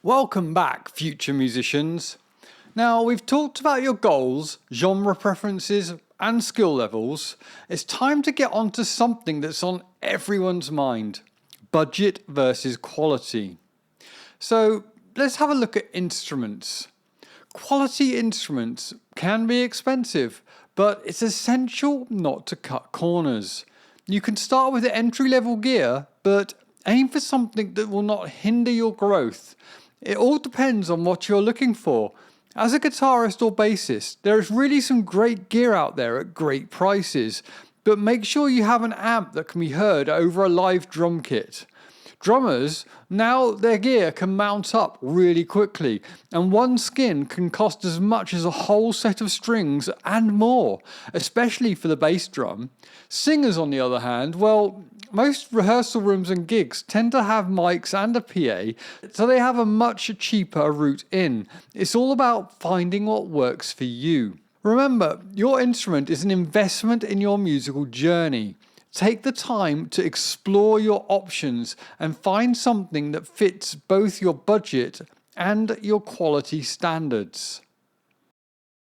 Welcome back, future musicians. Now, we've talked about your goals, genre preferences, and skill levels. It's time to get onto something that's on everyone's mind: budget versus quality. So, let's have a look at instruments. Quality instruments can be expensive, but it's essential not to cut corners. You can start with entry-level gear, but aim for something that will not hinder your growth. It all depends on what you're looking for. As a guitarist or bassist, there is really some great gear out there at great prices, but make sure you have an amp that can be heard over a live drum kit. Drummers, now their gear can mount up really quickly, and one skin can cost as much as a whole set of strings and more, especially for the bass drum. Singers, on the other hand, well, most rehearsal rooms and gigs tend to have mics and a PA, so they have a much cheaper route in. It's all about finding what works for you. Remember, your instrument is an investment in your musical journey. Take the time to explore your options and find something that fits both your budget and your quality standards.